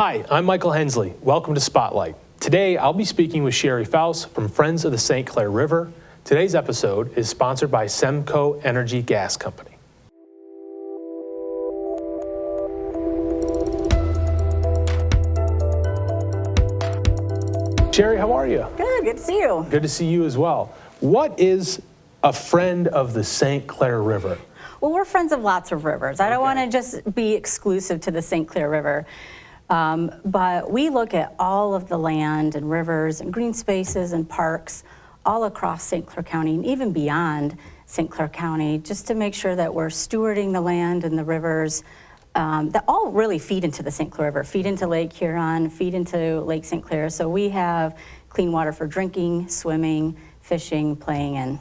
Hi, I'm Michael Hensley. Welcome to Spotlight. Today, I'll be speaking with Sheri Faust from Friends of the St. Clair River. Today's episode is sponsored by Semco Energy Gas Company. Sheri, how are you? Good to see you. Good to see you as well. What is a friend of the St. Clair River? Well, we're friends of lots of rivers. I don't want to just be exclusive to the St. Clair River. But we look at all of the land and rivers and green spaces and parks all across St. Clair County and even beyond St. Clair County, just to make sure that we're stewarding the land and the rivers that all really feed into the St. Clair River, feed into Lake Huron, feed into Lake St. Clair. So we have clean water for drinking, swimming, fishing, playing in.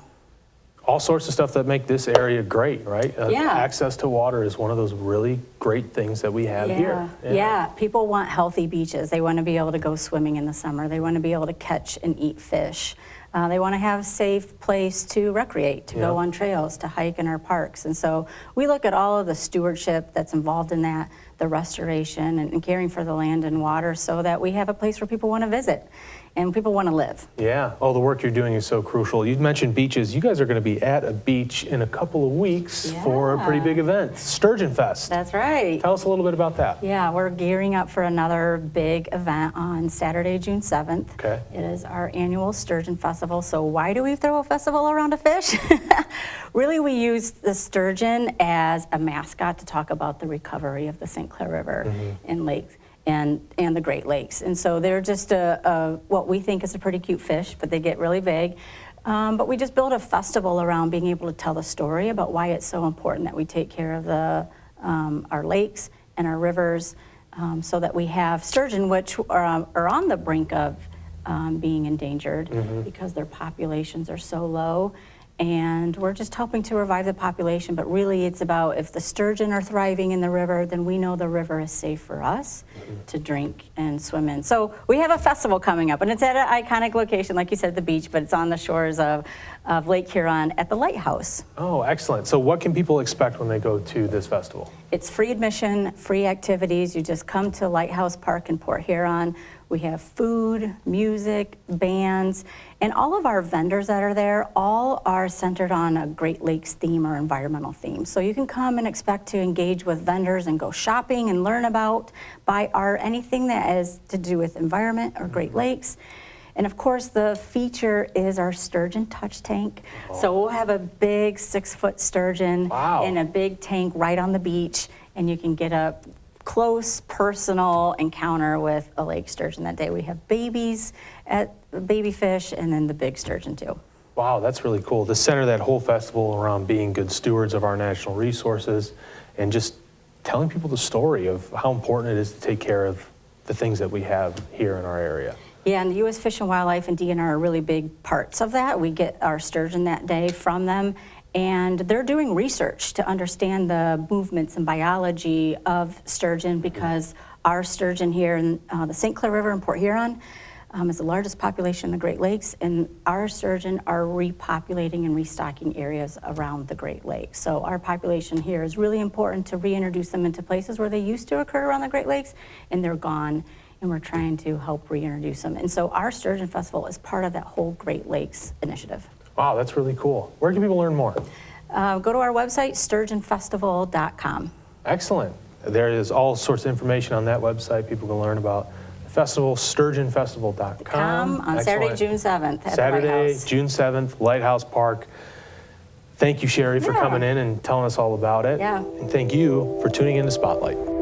All sorts of stuff that make this area great, right? Yeah. Access to water is one of those really great things that we have here. Yeah, people want healthy beaches. They want to be able to go swimming in the summer. They want to be able to catch and eat fish. They want to have a safe place to recreate, to go on trails, to hike in our parks. And so we look at all of the stewardship that's involved in that, the restoration and caring for the land and water so that we have a place where people want to visit and people want to live. Yeah. Oh, the work you're doing is so crucial. You mentioned beaches. You guys are going to be at a beach in a couple of weeks for a pretty big event, Sturgeon Fest. That's right. Tell us a little bit about that. Yeah, we're gearing up for another big event on Saturday, June 7th. Okay. It is our annual Sturgeon Festival. So why do we throw a festival around a fish? Really, we use the sturgeon as a mascot to talk about the recovery of the St. Clair River and lakes. And the Great Lakes. And so they're just what we think is a pretty cute fish, but they get really big. But we just build a festival around being able to tell the story about why it's so important that we take care of our lakes and our rivers so that we have sturgeon, which are on the brink of being endangered because their populations are so low. And we're just helping to revive the population, but really it's about if the sturgeon are thriving in the river, then we know the river is safe for us to drink and swim in. So we have a festival coming up, and it's at an iconic location, like you said, the beach, but it's on the shores of Lake Huron at the Lighthouse. Oh, excellent. So what can people expect when they go to this festival? It's free admission, free activities. You just come to Lighthouse Park in Port Huron. We have food, music, bands, and all of our vendors that are there all are centered on a Great Lakes theme or environmental theme. So you can come and expect to engage with vendors and go shopping and learn about, buy art, anything that has to do with environment or Great Lakes. And of course, the feature is our sturgeon touch tank. So we'll have a big 6-foot sturgeon in a big tank right on the beach, and you can get a close personal encounter with a lake sturgeon that day. We have babies at baby fish and then the big sturgeon too. Wow, that's really cool. To center that whole festival around being good stewards of our national resources and just telling people the story of how important it is to take care of the things that we have here in our area. Yeah, and the U.S. Fish and Wildlife and DNR are really big parts of that. We get our sturgeon that day from them. And they're doing research to understand the movements and biology of sturgeon because our sturgeon here in the St. Clair River in Port Huron is the largest population in the Great Lakes, and our sturgeon are repopulating and restocking areas around the Great Lakes. So our population here is really important to reintroduce them into places where they used to occur around the Great Lakes, and they're gone, and we're trying to help reintroduce them. And so our Sturgeon Festival is part of that whole Great Lakes initiative. Wow, that's really cool. Where can people learn more? Go to our website, sturgeonfestival.com. Excellent. There is all sorts of information on that website. People can learn about the festival, sturgeonfestival.com. On Saturday, June 7th at Saturday, the Lighthouse. June 7th, Lighthouse Park. Thank you, Sheri, for coming in and telling us all about it. Yeah. And thank you for tuning in to Spotlight.